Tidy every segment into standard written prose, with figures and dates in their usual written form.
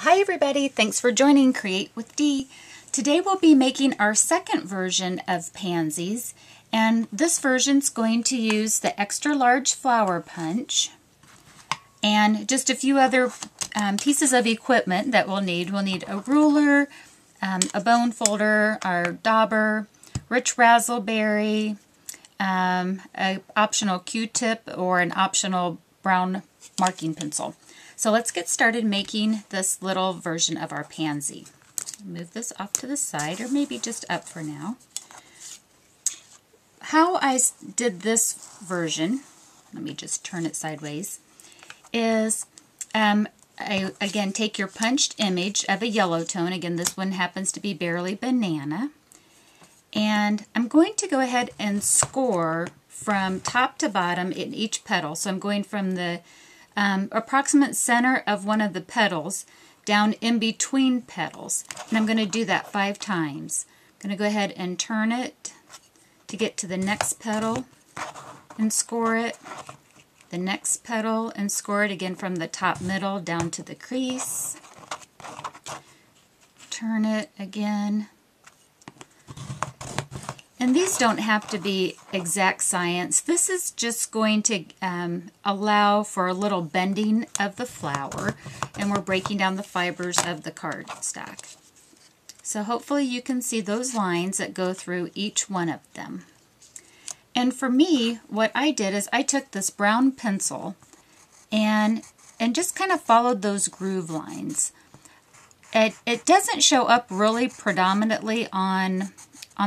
Hi everybody, thanks for joining Create with Dee. Today we'll be making our second version of pansies, and this version's going to use the extra large flower punch and just a few other pieces of equipment that we'll need. We'll need a ruler, a bone folder, our dauber, rich razzleberry, an optional Q-tip, or an optional brown marking pencil. So let's get started making this little version of our pansy. Move this off to the side, or maybe just up for now. How I did this version, let me just turn it sideways, is again, take your punched image of a yellow tone. Again, this one happens to be Barely Banana. And I'm going to go ahead and score from top to bottom in each petal. So I'm going from the approximate center of one of the petals down in between petals. And I'm going to do that 5 times. I'm going to go ahead and turn it to get to the next petal and score it. The next petal and score it again from the top middle down to the crease. Turn it again. And these don't have to be exact science. This is just going to allow for a little bending of the flower, and we're breaking down the fibers of the cardstock. So hopefully you can see those lines that go through each one of them. And for me, what I did is I took this brown pencil and just kind of followed those groove lines. It doesn't show up really predominantly on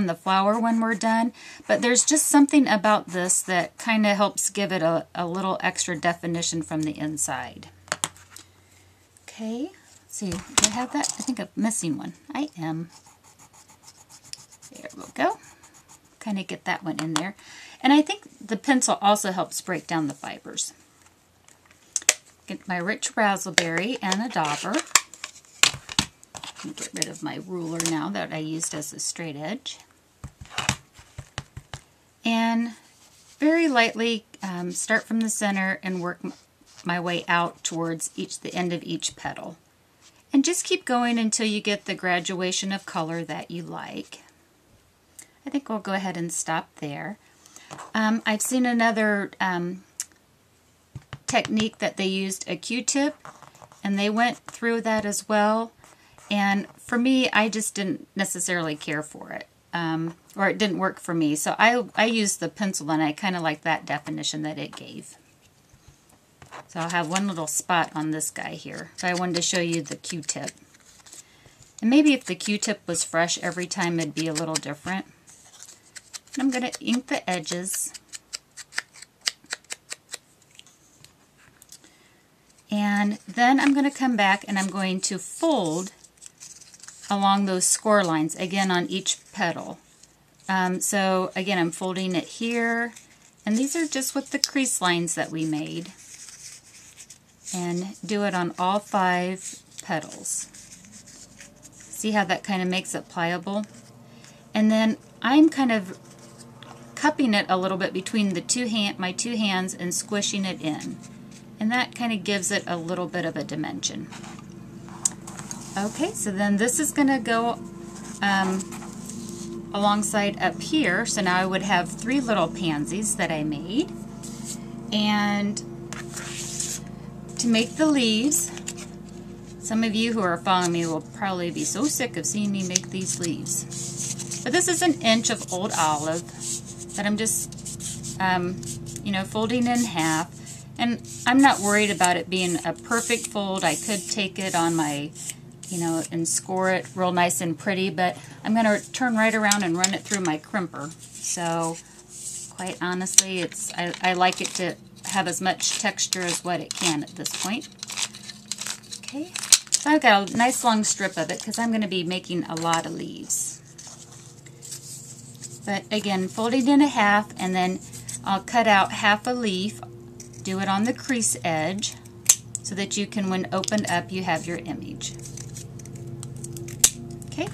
the flower when we're done, but there's just something about this that kind of helps give it a little extra definition from the inside. Okay, let's see, do I have that? I think I'm missing one. I am. There we go. Kind of get that one in there. And I think the pencil also helps break down the fibers. Get my rich razzleberry and a dauber. Get rid of my ruler now that I used as a straight edge. And very lightly start from the center and work my way out towards the end of each petal. And just keep going until you get the graduation of color that you like. I think we'll go ahead and stop there. I've seen another technique that they used a Q-tip, and they went through that as well. And for me, I just didn't necessarily care for it, or it didn't work for me. So I used the pencil, and I kind of like that definition that it gave. So I'll have one little spot on this guy here. So I wanted to show you the Q-tip. And maybe if the Q-tip was fresh every time, it'd be a little different. And I'm going to ink the edges. And then I'm going to come back and I'm going to fold along those score lines, again on each petal. So again, I'm folding it here, and these are just with the crease lines that we made. And do it on all 5 petals. See how that kind of makes it pliable? And then I'm kind of cupping it a little bit between the my two hands and squishing it in. And that kind of gives it a little bit of a dimension. Okay, so then this is going to go alongside up here. So now I would have 3 little pansies that I made. And to make the leaves, some of you who are following me will probably be so sick of seeing me make these leaves. But this is an inch of old olive that I'm just, folding in half. And I'm not worried about it being a perfect fold. I could take it on my, and score it real nice and pretty, but I'm going to turn right around and run it through my crimper. So, quite honestly, I like it to have as much texture as what it can at this point. Okay, so I've got a nice long strip of it because I'm going to be making a lot of leaves. But again, fold it in half, and then I'll cut out half a leaf. Do it on the crease edge so that you can, when opened up, you have your image. Okay.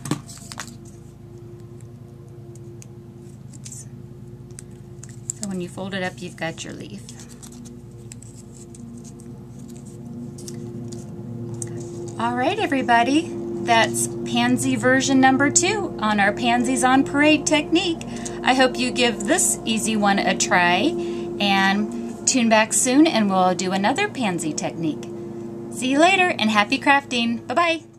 So when you fold it up, you've got your leaf. All right, everybody, that's Pansy version number 2 on our Pansies on Parade technique. I hope you give this easy one a try, and tune back soon and we'll do another Pansy technique. See you later and happy crafting. Bye-bye.